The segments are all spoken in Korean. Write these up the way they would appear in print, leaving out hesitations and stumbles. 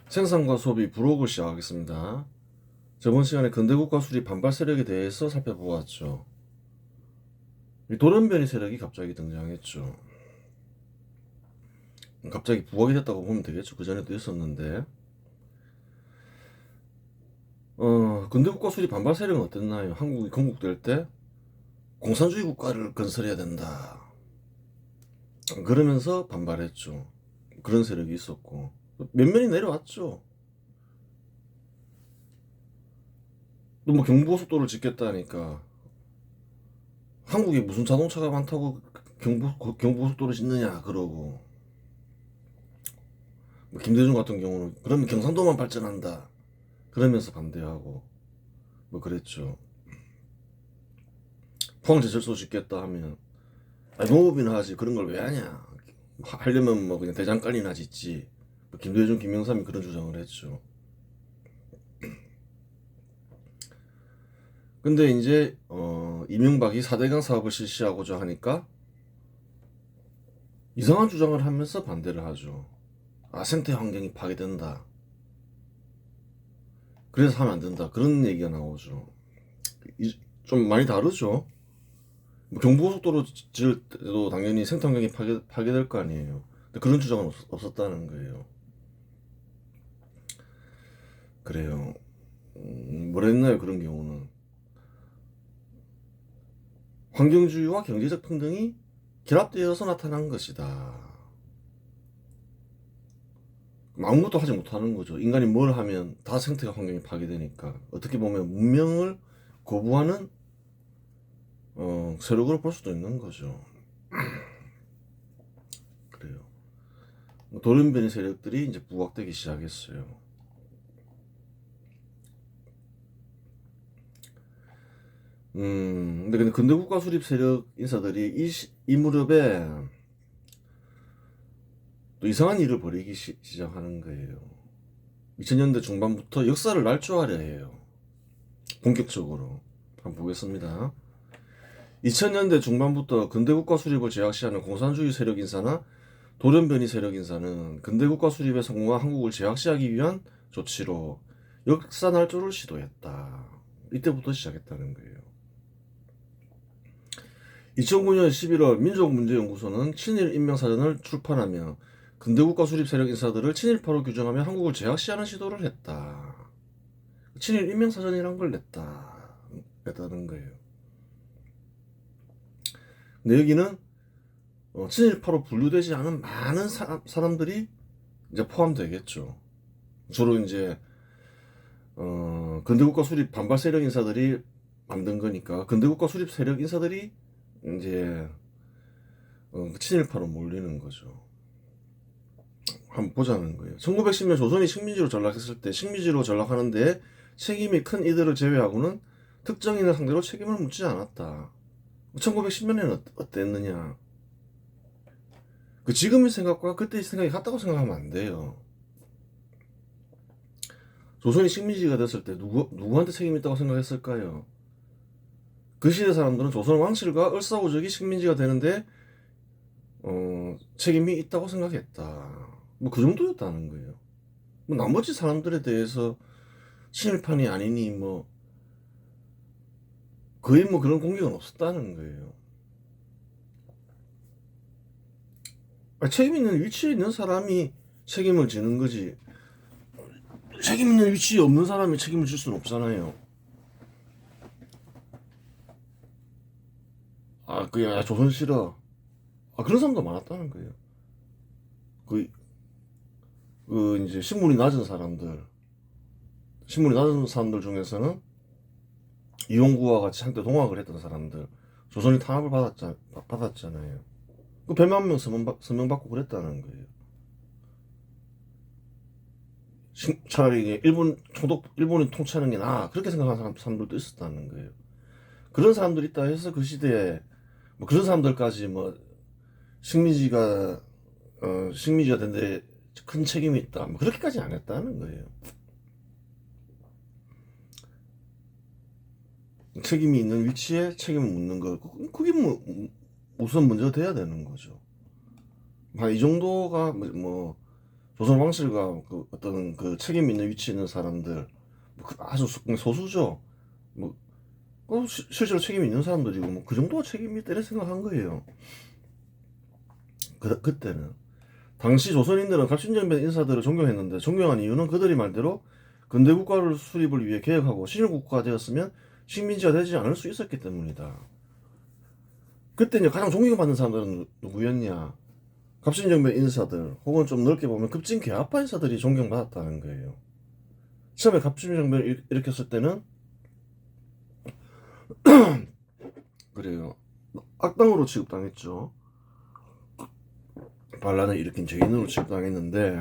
생산과 소비 부록을 시작하겠습니다. 저번 시간에 근대국가 수립 반발 세력에 대해서 살펴보았죠. 돌연변이 세력이 갑자기 등장했죠. 갑자기 부각이 됐다고 보면 되겠죠. 그 전에도 있었는데 근대국가 수립 반발 세력은 어땠나요? 한국이 건국될 때 공산주의 국가를 건설해야 된다 그러면서 반발했죠. 그런 세력이 있었고 몇 면이 내려왔죠. 또 뭐 경부고속도로를 짓겠다니까 한국에 무슨 자동차가 많다고 경부고속도로 짓느냐 그러고, 뭐 김대중 같은 경우는 그러면 경상도만 발전한다 그러면서 반대하고 뭐 그랬죠. 포항제철소 짓겠다 하면 농업이나 하지 그런 걸 왜 하냐, 하려면 뭐 그냥 대장간이나 짓지, 뭐 김대중 김영삼이 그런 주장을 했죠. 근데 이제 이명박이 4대강 사업을 실시하고자 하니까 이상한 주장을 하면서 반대를 하죠. 생태 환경이 파괴된다, 그래서 하면 안 된다, 그런 얘기가 나오죠. 좀 많이 다르죠. 뭐 경부고속도로 지을 때도 당연히 생태 환경이 파괴될 거 아니에요. 근데 그런 주장은 없었다는 거예요. 그래요. 뭐라 했나요? 그런 경우는 환경주의와 경제적 평등이 결합되어서 나타난 것이다. 아무것도 하지 못하는 거죠. 인간이 뭘 하면 다 생태가 환경이 파괴되니까 어떻게 보면 문명을 거부하는 세력으로 볼 수도 있는 거죠. 그래요. 돌연변이 세력들이 이제 부각되기 시작했어요. 근데 근대국가 수립 세력 인사들이 이 무렵에 또 이상한 일을 벌이기 시작하는 거예요. 2000년대 중반부터 역사를 날조하려 해요. 본격적으로. 한번 보겠습니다. 2000년대 중반부터 근대국가 수립을 제약시하는 공산주의 세력 인사나 돌연변이 세력 인사는 근대국가 수립에 성공한 한국을 제약시하기 위한 조치로 역사 날조를 시도했다. 이때부터 시작했다는 거예요. 2009년 11월 민족문제연구소는 친일 인명사전을 출판하며 근대국가 수립 세력 인사들을 친일파로 규정하며 한국을 제약시하는 시도를 했다. 친일 인명사전이란 걸 냈다는 거예요. 근데 여기는 친일파로 분류되지 않은 많은 사람들이 이제 포함되겠죠. 주로 이제 근대국가 수립 반발 세력 인사들이 만든 거니까 근대국가 수립 세력 인사들이 이제 친일파로 몰리는 거죠. 한번 보자는 거예요. 1910년 조선이 식민지로 전락했을 때 식민지로 전락하는데 책임이 큰 이들을 제외하고는 특정인을 상대로 책임을 묻지 않았다. 1910년에는 어땠느냐? 그 지금의 생각과 그때의 생각이 같다고 생각하면 안 돼요. 조선이 식민지가 됐을 때 누구한테 책임이 있다고 생각했을까요? 그 시대 사람들은 조선 왕실과 을사오적이 식민지가 되는데 책임이 있다고 생각했다. 뭐 그 정도였다는 거예요. 뭐 나머지 사람들에 대해서 친일판이 아니니 뭐 거의 뭐 그런 공격은 없었다는 거예요. 책임 있는 위치에 있는 사람이 책임을 지는 거지, 책임 있는 위치에 없는 사람이 책임을 질 수는 없잖아요. 그야 조선 싫어. 그런 사람도 많았다는 거예요. 그, 이제 신분이 낮은 사람들 중에서는 이용구와 같이 한때 동학을 했던 사람들, 조선이 탄압을 받았잖아요. 그 100만 명 서명받고 그랬다는 거예요. 차라리 일본이 통치하는 게 나아, 그렇게 생각하는 사람들도 있었다는 거예요. 그런 사람들이 있다 해서 그 시대에 뭐 그런 사람들까지 뭐 식민지가 식민지가 된데 큰 책임이 있다, 뭐 그렇게까지 안 했다는 거예요. 책임이 있는 위치에 책임을 묻는 거, 그게 뭐 우선 먼저 돼야 되는 거죠. 이 정도가 뭐 조선 왕실과 그 어떤 그 책임 있는 위치에 있는 사람들, 뭐 아주 소수죠. 뭐 실제로 책임 있는 사람들이고 뭐 그 정도가 책임이 있다 이렇게 생각한 거예요. 그때는 당시 조선인들은 갑신정변 인사들을 존경했는데, 존경한 이유는 그들이 말대로 근대 국가를 수립을 위해 개혁하고 신일 국가가 되었으면 식민지가 되지 않을 수 있었기 때문이다. 그때 이제 가장 존경받는 사람들은 누구였냐? 갑신정변 인사들, 혹은 좀 넓게 보면 급진 개화파 인사들이 존경받았다는 거예요. 처음에 갑신정변을 일으켰을 때는 그래요. 악당으로 취급당했죠. 반란을 일으킨 죄인으로 취급당했는데,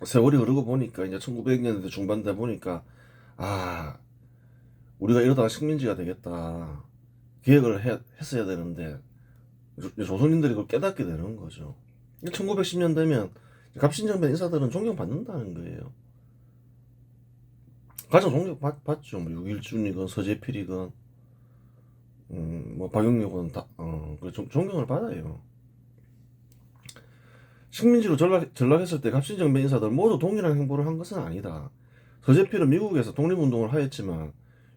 세월이 흐르고 보니까 이제 1900년대 중반 돼 보니까 우리가 이러다가 식민지가 되겠다. 개혁을 했어야 되는데 조선인들이 그걸 깨닫게 되는 거죠. 1910년 되면 갑신정변 인사들은 존경받는다는 거예요. 가장 존경받죠. 뭐 육일준이건 서재필이건 뭐 박용록은 다 존경을 받아요. 식민지로 전락했을 때 갑신정변 인사들 모두 동일한 행보를 한 것은 아니다. 서재필은 미국에서 독립운동을 하였지만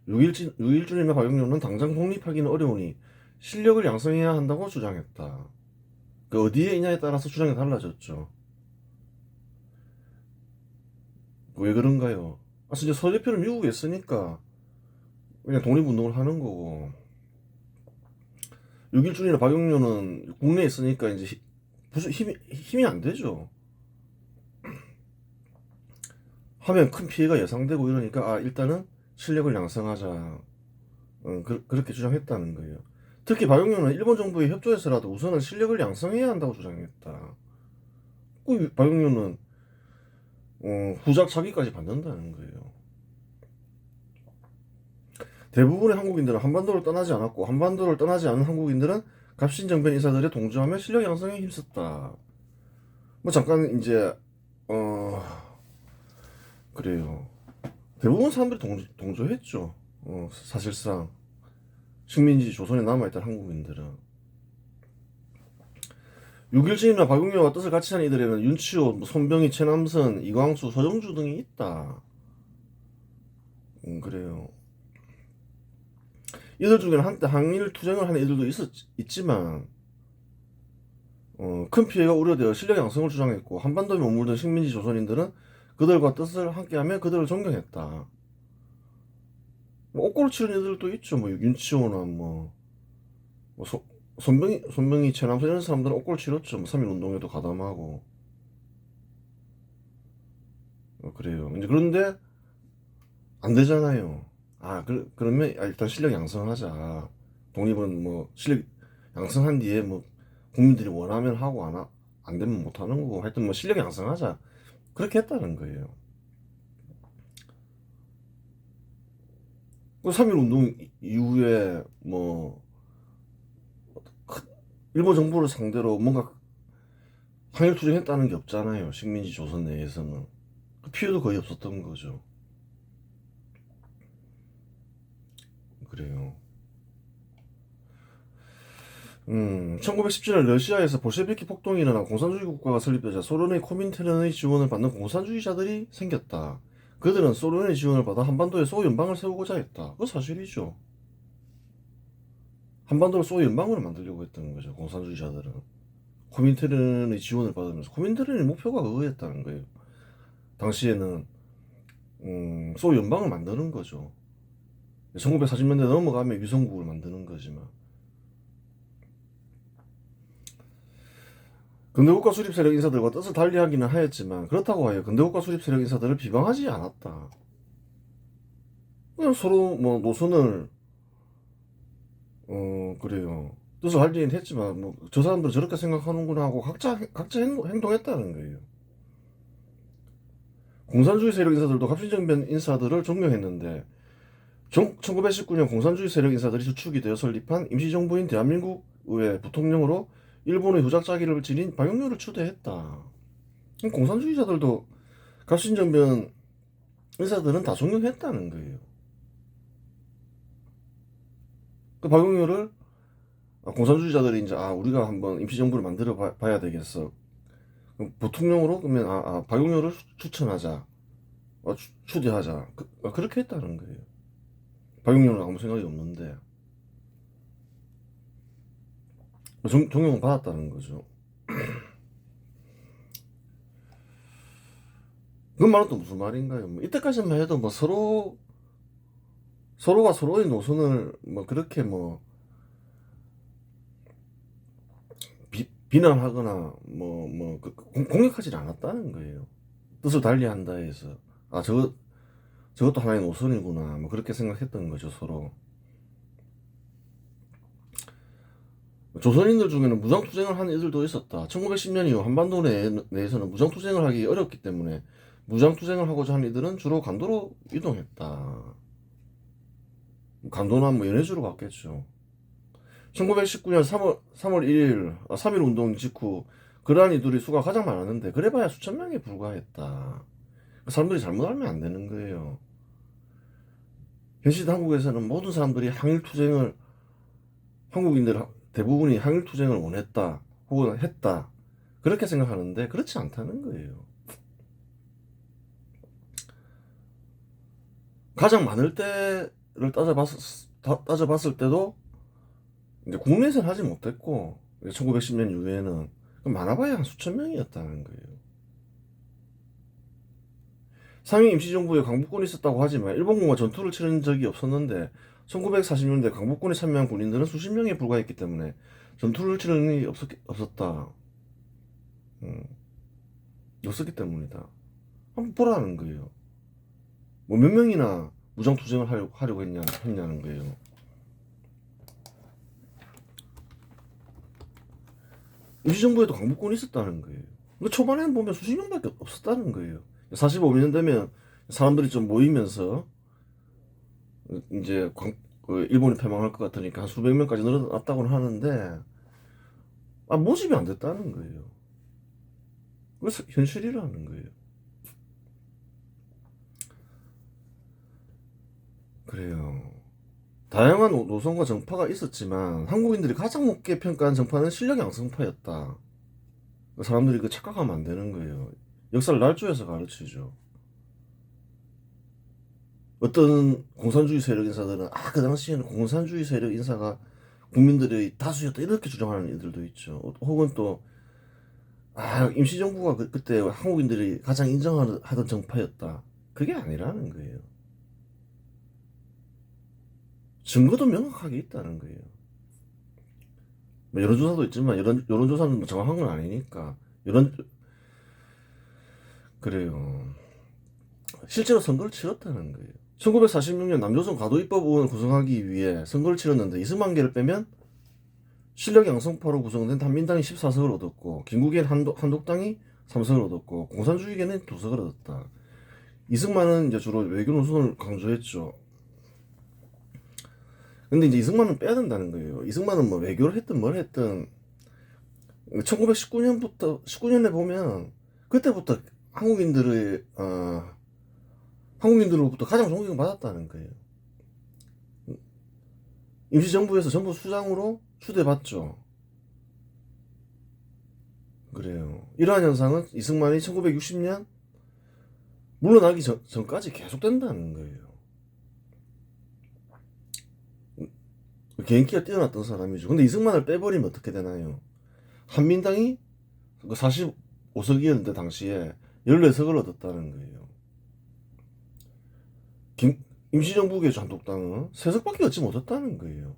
유일준이나 박용룡은 당장 독립하기는 어려우니 실력을 양성해야 한다고 주장했다. 그 어디에 있냐에 따라서 주장이 달라졌죠. 왜 그런가요? 진짜 서재필은 미국에 있으니까 그냥 독립운동을 하는 거고, 유일준이나 박용룡은 국내에 있으니까 이제 무슨 힘이 안 되죠. 하면 큰 피해가 예상되고 이러니까 일단은 실력을 양성하자, 그렇게 주장했다는 거예요. 특히 박용룡은 일본 정부에 협조해서라도 우선은 실력을 양성해야 한다고 주장했다. 박용룡은 후작 차기까지 받는다는 거예요. 대부분의 한국인들은 한반도를 떠나지 않았고, 한반도를 떠나지 않은 한국인들은 갑신정변 인사들에 동조하며 실력 양성에 힘썼다. 뭐 잠깐 이제 그래요. 대부분 사람들이 동조했죠. 사실상 식민지 조선에 남아있던 한국인들은. 6.17이나 박용렬과 뜻을 같이 한 이들에는 윤치호, 손병희, 최남선, 이광수, 서정주 등이 있다. 그래요. 이들 중에는 한때 항일 투쟁을 하는 이들도 있지만 큰 피해가 우려되어 실력 양성을 주장했고, 한반도에 머물던 식민지 조선인들은 그들과 뜻을 함께하며 그들을 존경했다. 뭐 옥고를 치는 애들도 있죠. 뭐 윤치호나 손병희, 최남선 이런 사람들은 옥고를 치렀죠. 뭐 3.1 운동에도 가담하고. 그래요. 이제 그런데 안 되잖아요. 그러면 일단 실력 양성하자. 독립은 뭐 실력 양성한 뒤에 뭐 국민들이 원하면 하고 안 되면 못 하는 거고, 하여튼 뭐 실력 양성하자. 그렇게 했다는 거예요. 3.1 운동 이후에 뭐 일본 정부를 상대로 뭔가 항일 투쟁했다는 게 없잖아요. 식민지 조선 내에서는. 피해도 거의 없었던 거죠. 그래요. 1917년 러시아에서 볼셰비키 폭동이 일어나 공산주의 국가가 설립되자 소련의 코민테른의 지원을 받는 공산주의자들이 생겼다. 그들은 소련의 지원을 받아 한반도에 소연방을 세우고자 했다. 그거 사실이죠. 한반도를 소연방으로 만들려고 했던 거죠. 공산주의자들은. 코민테른의 지원을 받으면서. 코민테른의 목표가 그거였다는 거예요. 당시에는 소연방을 만드는 거죠. 1940년대 넘어가면 위성국을 만드는 거지만. 근대국가 수립 세력 인사들과 뜻을 달리하기는 하였지만, 그렇다고 하여 근대국가 수립 세력 인사들을 비방하지 않았다. 그냥 서로 뭐 노선을 그래요. 뜻을 달리긴 했지만 뭐 저 사람들은 저렇게 생각하는구나 하고 각자 행동했다는 거예요. 공산주의 세력 인사들도 갑신정변 인사들을 존경했는데 1919년 공산주의 세력 인사들이 주축이 되어 설립한 임시정부인 대한민국 의회 부통령으로 일본의 후작자기를 지닌 박용렬을 추대했다. 공산주의자들도 갑신정변 인사들은 다 존경했다는 거예요. 그 박용렬을 공산주의자들이 이제 우리가 한번 임시정부를 만들어 봐야 되겠어. 부통령으로 그러면 박용렬을 추천하자, 추대하자, 그렇게 했다는 거예요. 박용렬은 아무 생각이 없는데 존경을 받았다는 거죠. 그 말은 또 무슨 말인가요? 뭐 이때까지만 해도 뭐 서로가 서로의 노선을 뭐 그렇게 뭐 비난하거나 공격하지 않았다는 거예요. 뜻을 달리한다 해서 저것도 하나의 노선이구나 뭐 그렇게 생각했던 거죠. 서로. 조선인들 중에는 무장투쟁을 하는 이들도 있었다. 1910년 이후 한반도 내에서는 무장투쟁을 하기 어렵기 때문에 무장투쟁을 하고자 하는 이들은 주로 간도로 이동했다. 간도나 뭐 연해주로 갔겠죠. 1919년 3월 1일 3.1 운동 직후 그러한 이들의 수가 가장 많았는데 그래봐야 수천 명에 불과했다. 사람들이 잘못 알면 안 되는 거예요. 현실 한국에서는 모든 사람들이 한국인들 대부분이 항일투쟁을 원했다 혹은 했다 그렇게 생각하는데 그렇지 않다는 거예요. 가장 많을 때를 따져봤을 때도 이제 국내에서는 하지 못했고 1910년 이후에는 많아봐야 한 수천 명이었다는 거예요. 상위 임시정부에 강복군이 있었다고 하지만 일본군과 전투를 치른 적이 없었는데 1940년대 강복군에 참여한 군인들은 수십 명에 불과했기 때문에 전투를 치른 일이 없었다. 없었기 때문이다. 한번 보라는 거예요. 뭐 몇 명이나 무장투쟁을 하려고 했냐는 거예요. 임시정부에도 강복군이 있었다는 거예요. 근데 초반에는 보면 수십 명밖에 없었다는 거예요. 45년 되면 사람들이 좀 모이면서 이제 일본이 패망할 것 같으니까 한 수백 명까지 늘어났다고는 하는데 모집이 안 됐다는 거예요. 그래서 현실이라는 거예요. 그래요. 다양한 노선과 정파가 있었지만 한국인들이 가장 높게 평가한 정파는 실력 양성파였다. 사람들이 착각하면 안 되는 거예요. 역사를 날조해서 가르치죠. 어떤 공산주의 세력 인사들은 그 당시에는 공산주의 세력 인사가 국민들의 다수였다 이렇게 주장하는 이들도 있죠. 혹은 또 임시정부가 그때 한국인들이 가장 인정하던 정파였다. 그게 아니라는 거예요. 증거도 명확하게 있다는 거예요. 뭐 여론조사도 있지만 여론조사는 뭐 정확한 건 아니니까 그래요. 실제로 선거를 치렀다는 거예요. 1946년 남조선 과도입법을 구성하기 위해 선거를 치렀는데 이승만계를 빼면 실력 양성파로 구성된 한민당이 14석을 얻었고 김구계는 한독당이 3석을 얻었고 공산주의계는 2석을 얻었다. 이승만은 이제 주로 외교 노선을 강조했죠. 근데 이제 이승만은 빼야 된다는 거예요. 이승만은 뭐 외교를 했든 뭘 했든 19년에 보면 그때부터 한국인들로부터 가장 존경을 받았다는 거예요. 임시정부에서 전부 수장으로 추대받죠. 그래요. 이러한 현상은 이승만이 1960년 물러나기 전까지 계속된다는 거예요. 개인기가 뛰어났던 사람이죠. 근데 이승만을 빼버리면 어떻게 되나요? 한민당이 45석이었는데 당시에 14석을 얻었다는 거예요. 임시정부계 한독당은 3석밖에 얻지 못했다는 거예요.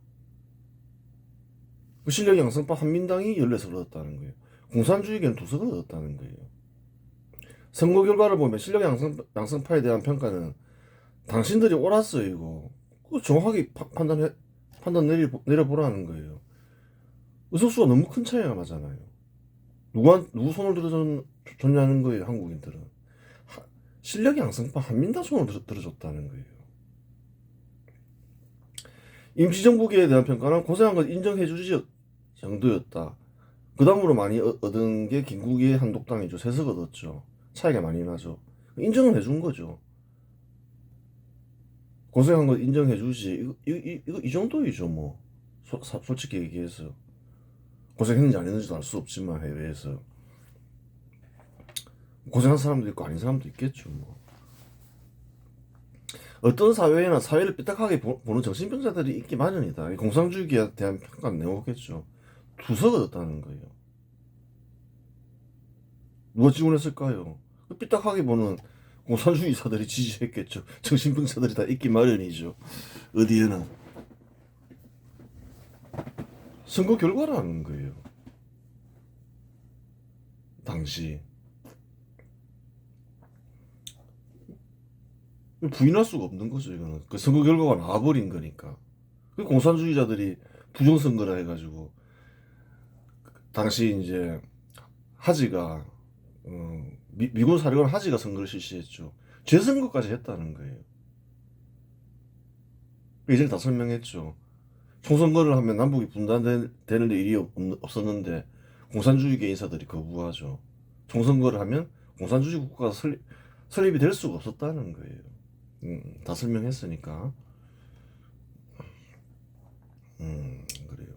그 실력 양성파 한민당이 14석을 얻었다는 거예요. 공산주의계는 2석을 얻었다는 거예요. 선거 결과를 보면 실력 양성파에 대한 평가는 당신들이 옳았어요 이거. 정확하게 판단 내려보라는 거예요. 의석수가 너무 큰 차이가 나잖아요. 누구 손을 들어줬냐는 거예요. 한국인들은 실력 양성파 한민당 손을 들어줬다는 거예요. 임시정부계에 대한 평가는 고생한 것 인정해주지 정도였다. 그 다음으로 많이 얻은 게 김구계 한독당이죠. 3석 얻었죠. 차이가 많이 나죠. 인정을 해준 거죠. 고생한 거 인정해주지. 이 정도이죠, 뭐. 솔직히 얘기해서. 고생했는지 안 했는지도 알 수 없지만, 해외에서. 고생한 사람도 있고 아닌 사람도 있겠죠. 뭐. 어떤 사회나 사회를 삐딱하게 보는 정신병자들이 있기 마련이다. 공산주의에 대한 평가는 내오겠죠. 두서가 됐다는 거예요. 누가 지원했을까요? 삐딱하게 보는 공산주의사들이 지지했겠죠. 정신병자들이 다 있기 마련이죠. 어디에나. 선거 결과라는 거예요. 당시. 부인할 수가 없는 거죠, 이거는. 그 선거 결과가 나와버린 거니까. 그 공산주의자들이 부정선거라 해가지고, 당시 이제, 하지가, 미군 사령관 하지가 선거를 실시했죠. 재선거까지 했다는 거예요. 이제 다 설명했죠. 총선거를 하면 남북이 분단되는 일이 없었는데, 공산주의계 인사들이 거부하죠. 총선거를 하면 공산주의 국가가 설립이 될 수가 없었다는 거예요. 다 설명했으니까. 그래요.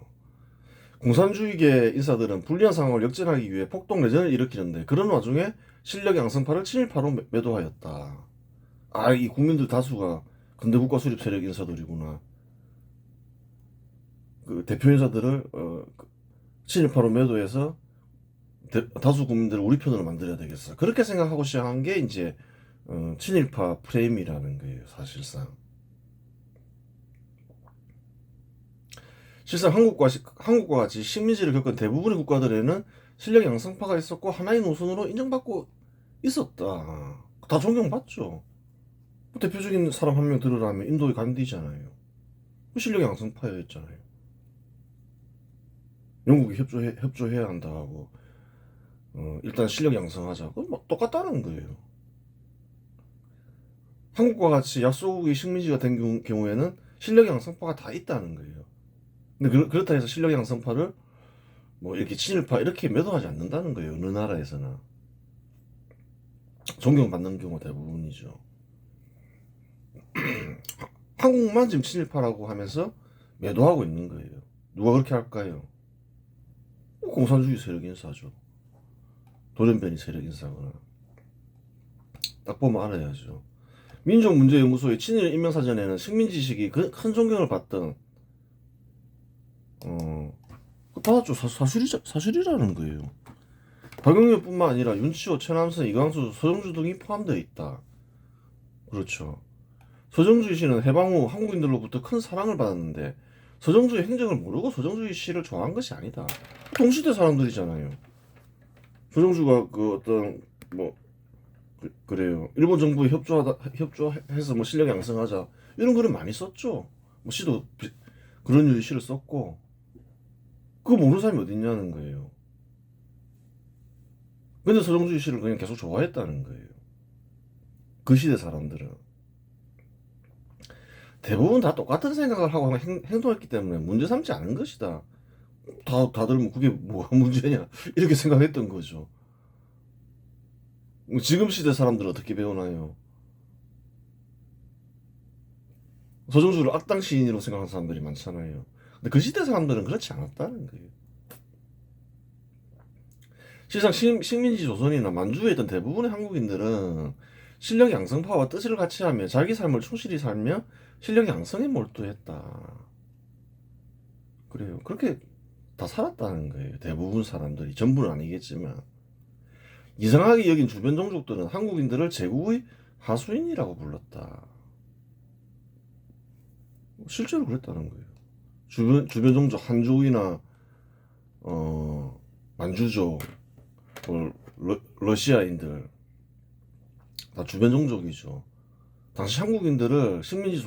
공산주의계 인사들은 불리한 상황을 역전하기 위해 폭동 내전을 일으키는데 그런 와중에 실력 양성파를 친일파로 매도하였다. 아, 이 국민들 다수가 근대국가 수립 세력 인사들이구나. 그 대표 인사들을 친일파로 매도해서 다수 국민들을 우리 편으로 만들어야 되겠어. 그렇게 생각하고 시작한 게 이제 친일파 프레임이라는 거예요, 사실상. 실상 한국과 같이 식민지를 겪은 대부분의 국가들에는 실력 양성파가 있었고 하나의 노선으로 인정받고 있었다. 다 존경받죠. 대표적인 사람 한 명 들으라면 인도의 간디잖아요. 실력 양성파였잖아요. 영국이 협조해야 한다 하고 일단 실력 양성하자. 그건 뭐 똑같다는 거예요. 한국과 같이 약소국이 식민지가 된 경우에는 실력 양성파가 다 있다는 거예요. 근데 그렇다 해서 실력 양성파를 뭐 이렇게 친일파 이렇게 매도하지 않는다는 거예요. 어느 나라에서나 존경받는 경우 대부분이죠. 한국만 지금 친일파라고 하면서 매도하고 있는 거예요. 누가 그렇게 할까요? 공산주의 세력 인사죠. 돌연변이 세력 인사거나. 딱 보면 알아야죠. 민족문제연구소의 친일 인명사전에는 식민지식이 큰 존경을 받던 받았죠. 사실이라는 거예요. 박영렬뿐만 아니라 윤치호, 최남선, 이광수, 서정주 등이 포함되어 있다. 그렇죠. 서정주 씨는 해방 후 한국인들로부터 큰 사랑을 받았는데 서정주의 행적을 모르고 서정주 씨를 좋아한 것이 아니다. 동시대 사람들이잖아요. 서정주가 그 어떤 뭐 그래요. 일본 정부에 협조해서 뭐 실력 양성하자 이런 글을 많이 썼죠. 뭐 시도 그런 유의 시를 썼고 그거 모르는 사람이 어디 있냐는 거예요. 근데 서정주 씨를 그냥 계속 좋아했다는 거예요. 그 시대 사람들은 대부분 다 똑같은 생각을 하고 행동했기 때문에 문제 삼지 않은 것이다. 다들 뭐 그게 뭐가 문제냐 이렇게 생각했던 거죠. 지금 시대 사람들은 어떻게 배우나요? 서정주를 악당 시인으로 생각하는 사람들이 많잖아요. 근데 그 시대 사람들은 그렇지 않았다는 거예요. 실상 식민지 조선이나 만주에 있던 대부분의 한국인들은 실력 양성파와 뜻을 같이 하며 자기 삶을 충실히 살며 실력 양성에 몰두했다. 그래요. 그렇게 다 살았다는 거예요. 대부분 사람들이. 전부는 아니겠지만. 이상하게 여긴 주변 종족들은 한국인들을 제국의 하수인이라고 불렀다. 실제로 그랬다는 거예요. 주변 종족 한족이나 만주족, 러시아인들 다 주변 종족이죠. 당시 한국인들을 식민지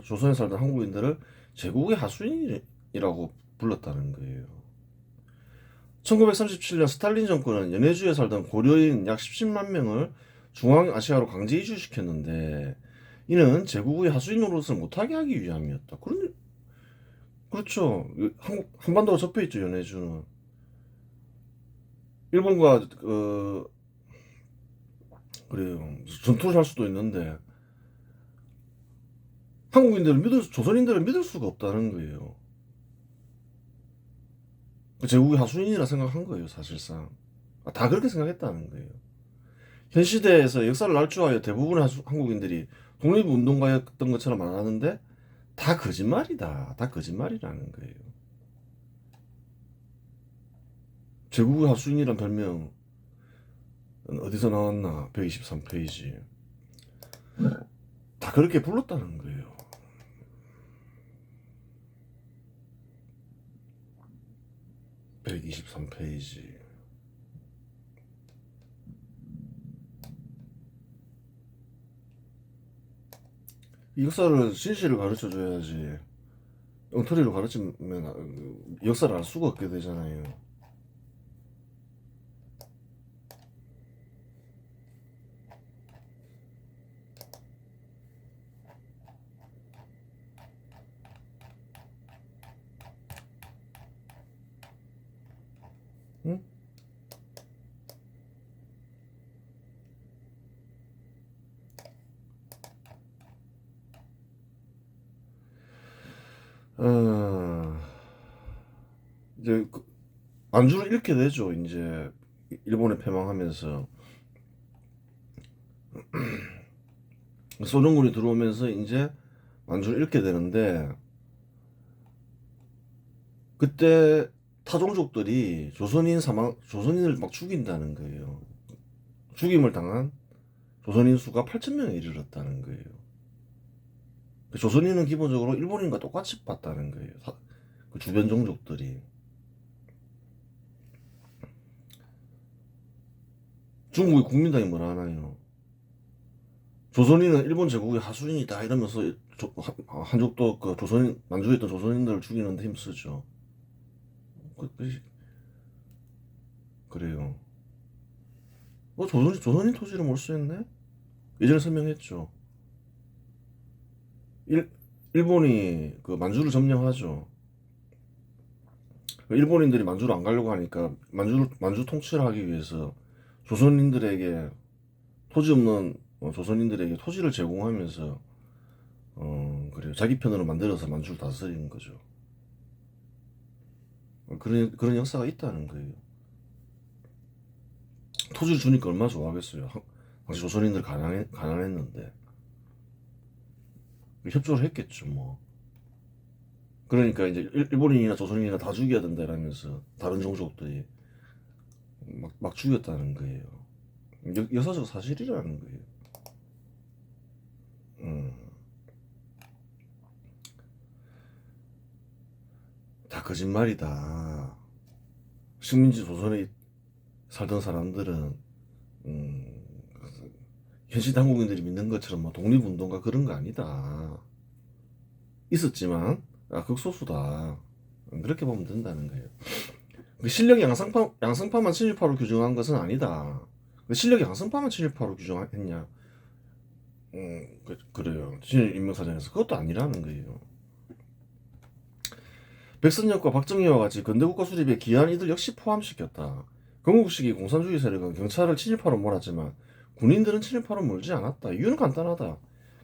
조선에 살던 한국인들을 제국의 하수인이라고 불렀다는 거예요. 1937년 스탈린 정권은 연해주에 살던 고려인 약 17만 명을 중앙아시아로 강제 이주시켰는데 이는 제국의 하수인 노릇을 못하게 하기 위함이었다. 그렇죠. 한반도가 접해있죠, 연해주는. 일본과 그래요. 전투를 할 수도 있는데 조선인들을 믿을 수가 없다는 거예요. 제국의 하수인이라 생각한 거예요, 사실상. 다 그렇게 생각했다는 거예요. 현 시대에서 역사를 날조하여 대부분의 한국인들이 독립운동가였던 것처럼 말하는데 다 거짓말이다. 다 거짓말이라는 거예요. 제국의 하수인이란 별명 어디서 나왔나? 123페이지. 다 그렇게 불렀다는 거예요. (123페이지) 이 역사를 진실을 가르쳐 줘야지 엉터리로 가르치면 역사를 알 수가 없게 되잖아요. 응? 어, 이제 안주를 잃게 되죠. 이제 일본에 패망하면서 소련군이 들어오면서 이제 안주를 잃게 되는데 그때 타종족들이 조선인을 막 죽인다는 거예요. 죽임을 당한 조선인 수가 8,000명에 이르렀다는 거예요. 조선인은 기본적으로 일본인과 똑같이 봤다는 거예요. 그 주변 종족들이. 중국의 국민당이 뭐라 하나요? 조선인은 일본 제국의 하수인이다 이러면서 한족도 그 조선인 만주에 있던 조선인들을 죽이는데 힘쓰죠. 그래요. 조선인 토지를 몰수했네? 예전에 설명했죠. 일, 일본이 그 만주를 점령하죠. 일본인들이 만주를 안 가려고 하니까 만주 통치를 하기 위해서 조선인들에게 토지 없는 조선인들에게 토지를 제공하면서 그래요. 자기 편으로 만들어서 만주를 다스리는 거죠. 그런 역사가 있다는 거예요. 토지를 주니까 얼마나 좋아하겠어요. 당시 조선인들 가난했는데 협조를 했겠죠 뭐. 그러니까 이제 일본인이나 조선인이나 다 죽여야 된다 이러면서 다른 종족들이 막 죽였다는 거예요. 역사적 사실이라는 거예요. 음, 다 거짓말이다. 식민지 조선에 살던 사람들은 음, 현실 한국인들이 믿는 것처럼 뭐 독립운동가 그런 거 아니다. 있었지만 극소수다. 그렇게 보면 된다는 거예요. 그 실력 양성파만 친일파로 규정한 것은 아니다. 그 실력 양성파만 친일파로 규정했냐? 그래요. 친일 인명사전에서 그것도 아니라는 거예요. 백선엽과 박정희와 같이 근대국가 수립에 기여한 이들 역시 포함시켰다. 건국시기 공산주의 세력은 경찰을 친일파로 몰았지만 군인들은 친일파로 몰지 않았다. 이유는 간단하다.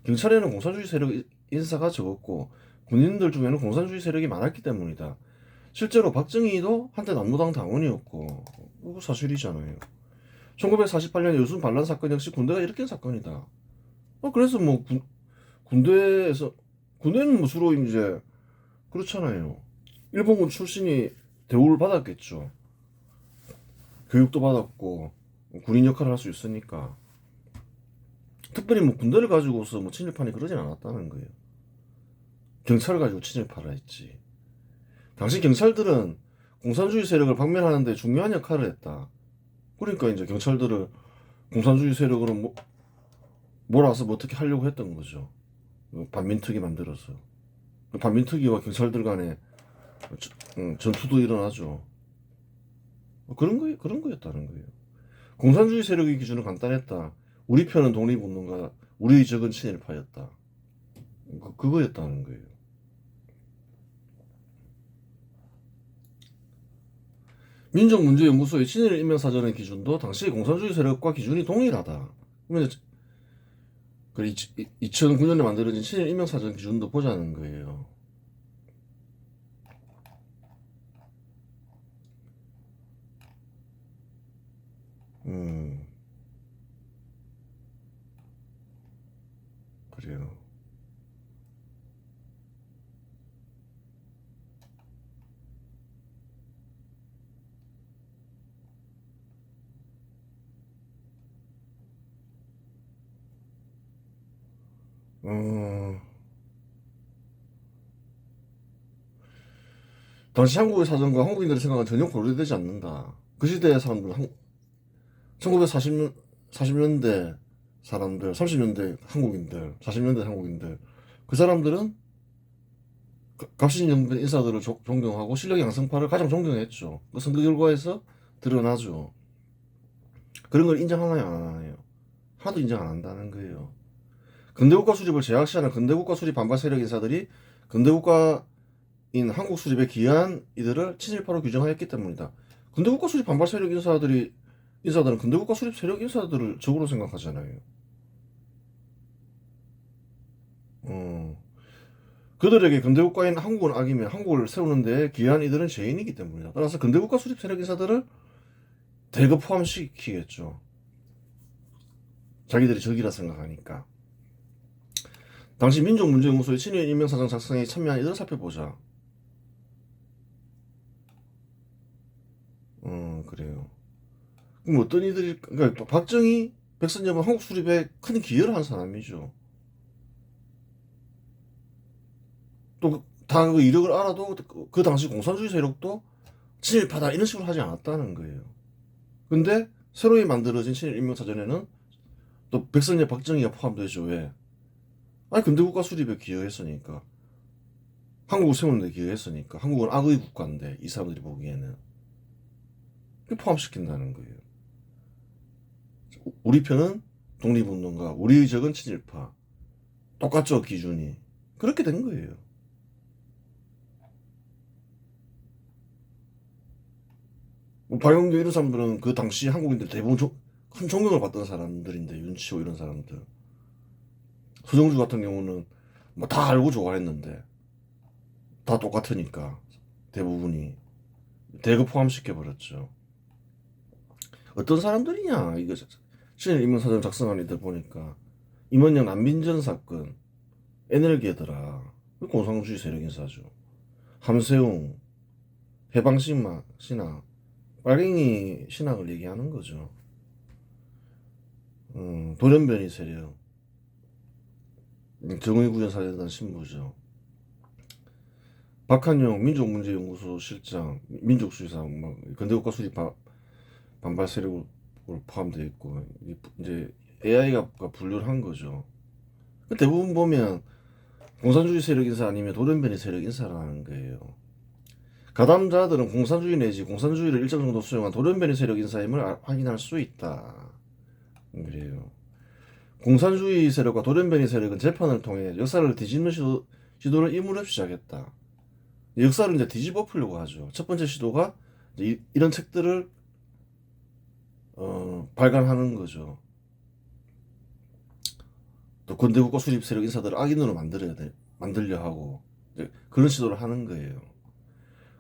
경찰에는 공산주의 세력 인사가 적었고 군인들 중에는 공산주의 세력이 많았기 때문이다. 실제로 박정희도 한때 남로당 당원이었고 이거 사실이잖아요. 1948년 여순 반란 사건 역시 군대가 일으킨 사건이다. 그래서 뭐 군대에서 군대는 뭐 주로 이제 그렇잖아요. 일본군 출신이 대우를 받았겠죠. 교육도 받았고 군인 역할을 할 수 있으니까. 특별히 뭐 군대를 가지고서 뭐 친일파니 그러진 않았다는 거예요. 경찰을 가지고 친일파라 했지. 당시 경찰들은 공산주의 세력을 박멸하는 데 중요한 역할을 했다. 그러니까 이제 경찰들을 공산주의 세력으로 몰아서 뭐 어떻게 하려고 했던 거죠. 반민특위 만들어서. 반민특위와 경찰들 간에 전투도 일어나죠. 그런 거였다는 거예요. 공산주의 세력의 기준은 간단했다. 우리 편은 독립운동가, 우리의 적은 친일파였다. 그거였다는 거예요. 민족문제연구소의 친일인명사전의 기준도 당시 공산주의 세력과 기준이 동일하다. 그러면 2009년에 만들어진 친일인명사전 기준도 보자는 거예요. 그래요. 어, 당시 한국의 사정과 한국인들의 생각은 전혀 고려되지 않는다. 그 시대의 사람들은 1940년, 40년대 사람들, 30년대 한국인들, 40년대 한국인들, 그 사람들은 갑신 연변 인사들을 존경하고 실력 양성파를 가장 존경했죠. 그 선거 결과에서 드러나죠. 그런 걸 인정하나요, 안 하나요? 하나도 인정 안 한다는 거예요. 근대국가 수립을 제약시하는 근대국가 수립 반발 세력 인사들이 근대국가인 한국 수립에 기여한 이들을 친일파로 규정하였기 때문이다. 근대국가 수립 반발 세력 인사들은 근대국가 수립 세력 인사들을 적으로 생각하잖아요. 그들에게 근대국가인 한국은 악이며 한국을 세우는 데 기여한 이들은 죄인이기 때문이다. 따라서 근대국가 수립 세력 인사들을 대거 포함시키겠죠. 자기들이 적이라 생각하니까. 당시 민족문제연구소의 친일 인명사정 작성에 참여한 이들을 살펴보자. 그래요. 그럼 어떤 이들이, 그러니까 박정희, 백선엽은 한국 수립에 큰 기여를 한 사람이죠. 또 다 그 이력을 알아도 그 당시 공산주의 세력도 친일파다 이런 식으로 하지 않았다는 거예요. 근데 새로이 만들어진 친일 인명사전에는 또 백선엽, 박정희가 포함되죠. 왜? 아니 근대국가 수립에 기여했으니까. 한국을 세우는 데 기여했으니까. 한국은 악의 국가인데 이 사람들이 보기에는 포함시킨다는 거예요. 우리 편은 독립운동가, 우리의 적은 친일파. 똑같죠, 기준이. 그렇게 된 거예요. 박영규 이런 사람들은 그 당시 한국인들 대부분 큰 존경을 받던 사람들인데, 윤치호 이런 사람들. 서정주 같은 경우는 뭐 다 알고 좋아했는데 다 똑같으니까 대부분이 대거 포함시켜버렸죠. 어떤 사람들이냐 이거 신일 인문사전 작성한 이들 보니까 임원영 난민전 사건 에너지더라 공산주의 세력 인사죠. 함세웅 해방신화 신학 빨갱이 신학을 얘기하는 거죠. 돌연변이 세력 정의구현 사례단 신부죠. 박한용 민족문제연구소 실장 민족수의사 막 근대국가 수립 반발 세력으로 포함되어 있고 이제 AI가 분류를 한 거죠. 대부분 보면 공산주의 세력 인사 아니면 돌연변이 세력 인사라는 거예요. 가담자들은 공산주의 내지 공산주의를 일정 정도 수용한 돌연변이 세력 인사임을 확인할 수 있다. 그래요. 공산주의 세력과 돌연변이 세력은 재판을 통해 역사를 뒤집는 시도를 이무렵 시작했다. 역사를 이제 뒤집어 풀려고 하죠. 첫 번째 시도가 이런 책들을 발간하는 거죠. 또 근대국가 수립 세력 인사들을 악인으로 만들려 하고 그런 시도를 하는 거예요.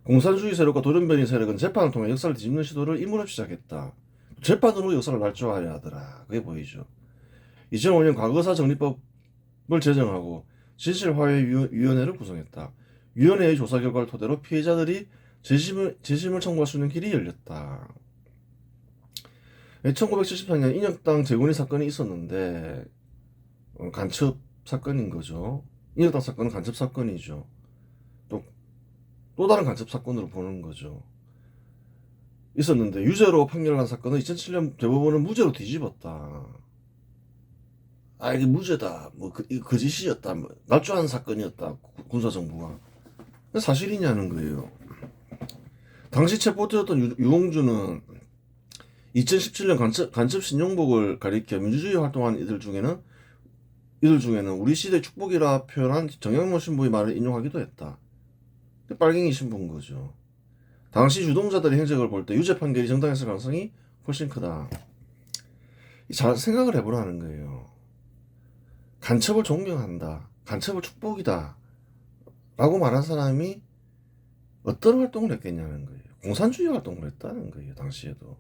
공산주의 세력과 돌연변이 세력은 재판을 통해 역사를 뒤집는 시도를 이무렵 시작했다. 재판으로 역사를 날조하려 하더라. 그게 보이죠. 2005년 과거사 정리법을 제정하고 진실화해위원회를 구성했다. 위원회의 조사 결과를 토대로 피해자들이 재심을 청구할 수 있는 길이 열렸다. 1974년 인혁당 재건이 사건이 있었는데 간첩 사건인 거죠. 인혁당 사건은 간첩 사건이죠. 또 다른 간첩 사건으로 보는 거죠. 있었는데 유죄로 판결한 사건은 2007년 대법원은 무죄로 뒤집었다. 아 이게 무죄다. 뭐 이거 거짓이었다. 뭐 날조한 사건이었다. 군사정부가. 사실이냐는 거예요. 당시 체포되었던 유홍주는 2017년 간첩 신용복을 가리켜 민주주의 활동한 이들 중에는 우리 시대 축복이라 표현한 정영모 신부의 말을 인용하기도 했다. 빨갱이 신부인 거죠. 당시 유동자들의 행적을 볼 때 유죄 판결이 정당했을 가능성이 훨씬 크다. 잘 생각을 해보라는 거예요. 간첩을 존경한다. 간첩을 축복이다. 라고 말한 사람이 어떤 활동을 했겠냐는 거예요. 공산주의 활동을 했다는 거예요. 당시에도.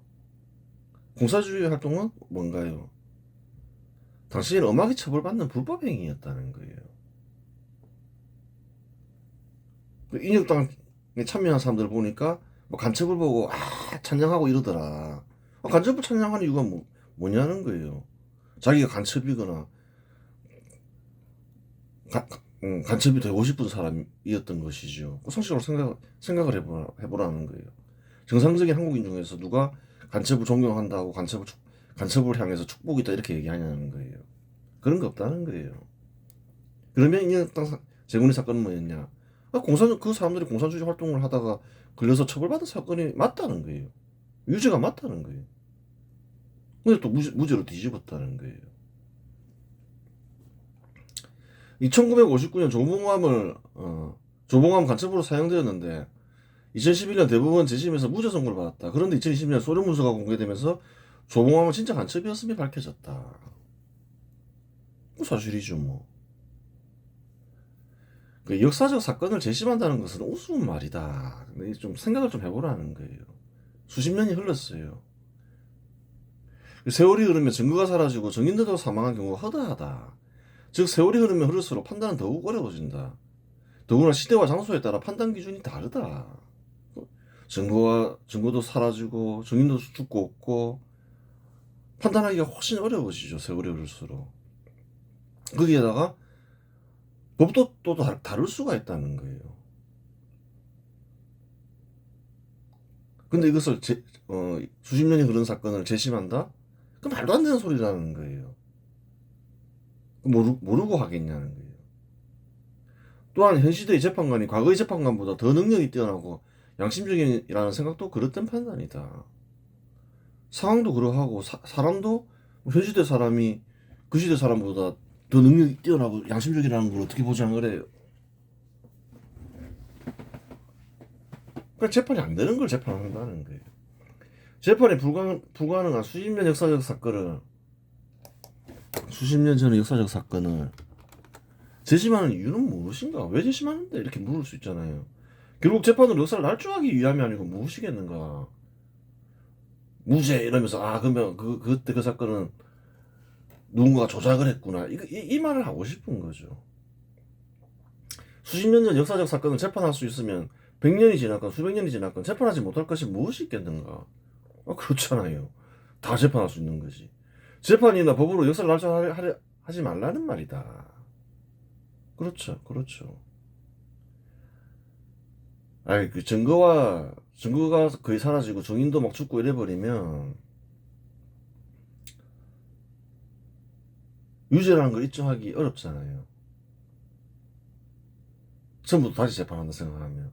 공산주의 활동은 뭔가요? 당신은 엄하게 처벌받는 불법 행위였다는 거예요. 그 인혁당에 참여한 사람들 보니까 뭐 간첩을 보고 찬양하고 이러더라. 간첩을 찬양하는 이유가 뭐냐는 거예요. 자기가 간첩이거나 간첩이 되고 싶은 사람이었던 것이죠. 상식적으로 생각을 해보라는 거예요. 정상적인 한국인 중에서 누가 간첩을 존경한다고 간첩을 향해서 축복이다 이렇게 얘기하냐는 거예요. 그런 거 없다는 거예요. 그러면 인혁당 재건의 사건은 뭐였냐? 그 사람들이 공산주의 활동을 하다가 걸려서 처벌받은 사건이 맞다는 거예요. 유죄가 맞다는 거예요. 근데 또 무죄로 뒤집었다는 거예요. 1959년 조봉암 간첩으로 사형되었는데 2011년 대법원 재심에서 무죄 선고를 받았다. 그런데 2020년 소련 문서가 공개되면서 조봉암은 진짜 간첩이었음이 밝혀졌다. 사실이죠 뭐. 그 역사적 사건을 재심한다는 것은 우스운 말이다. 좀 생각을 좀 해보라는 거예요. 수십 년이 흘렀어요. 세월이 흐르면 증거가 사라지고 증인들도 사망한 경우가 허다하다. 즉 세월이 흐르면 흐를수록 판단은 더욱 어려워진다. 더구나 시대와 장소에 따라 판단 기준이 다르다. 증거도 사라지고 증인도 죽고 없고 판단하기가 훨씬 어려워지죠. 세월이 흐를수록. 거기에다가 법도 또 다를 수가 있다는 거예요. 근데 이것을 수십 년이 흐른 사건을 재심한다? 그 말도 안 되는 소리라는 거예요. 모르고 하겠냐는 거예요. 또한 현 시대의 재판관이 과거의 재판관보다 더 능력이 뛰어나고 양심적이라는 생각도 그릇된 판단이다. 상황도 그러하고 사람도 현 시대 사람이 그 시대 사람보다 더 능력이 뛰어나고 양심적이라는 걸 어떻게 보장을 해요? 그러니까 재판이 안 되는 걸 재판한다는 거예요. 재판이 불가능한 수십 년 전의 역사적 사건을 재심하는 이유는 무엇인가? 왜 재심하는데? 이렇게 물을 수 있잖아요. 결국 재판으로 역사를 날조하기 위함이 아니고 무엇이겠는가? 무죄 이러면서 그러면 그때 그 사건은 누군가가 조작을 했구나. 이 말을 하고 싶은 거죠. 수십 년 전 역사적 사건을 재판할 수 있으면 100년이 지났건 수백 년이 지났건 재판하지 못할 것이 무엇이 있겠는가? 그렇잖아요. 다 재판할 수 있는 거지. 재판이나 법으로 역사를 날조하지 말라는 말이다. 그렇죠. 그 증거가 거의 사라지고 증인도 막 죽고 이래버리면 유죄라는 걸 입증하기 어렵잖아요. 처음부터 다시 재판한다 생각하면.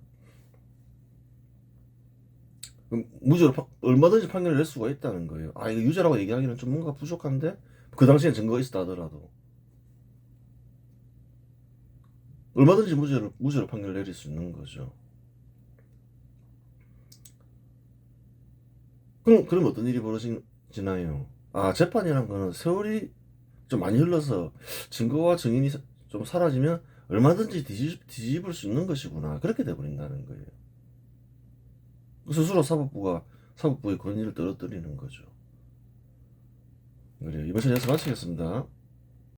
무죄로 얼마든지 판결을 낼 수가 있다는 거예요. 이거 유죄라고 얘기하기는 좀 뭔가 부족한데 그 당시엔 증거가 있었다 하더라도 얼마든지 무죄로 판결을 내릴 수 있는 거죠. 그럼 어떤 일이 벌어지나요? 재판이란 거는 세월이 좀 많이 흘러서 증거와 증인이 좀 사라지면 얼마든지 뒤집을 수 있는 것이구나. 그렇게 돼버린다는 거예요. 스스로 사법부의 권위를 떨어뜨리는 거죠. 그래요. 이번 시간 여기서 마치겠습니다.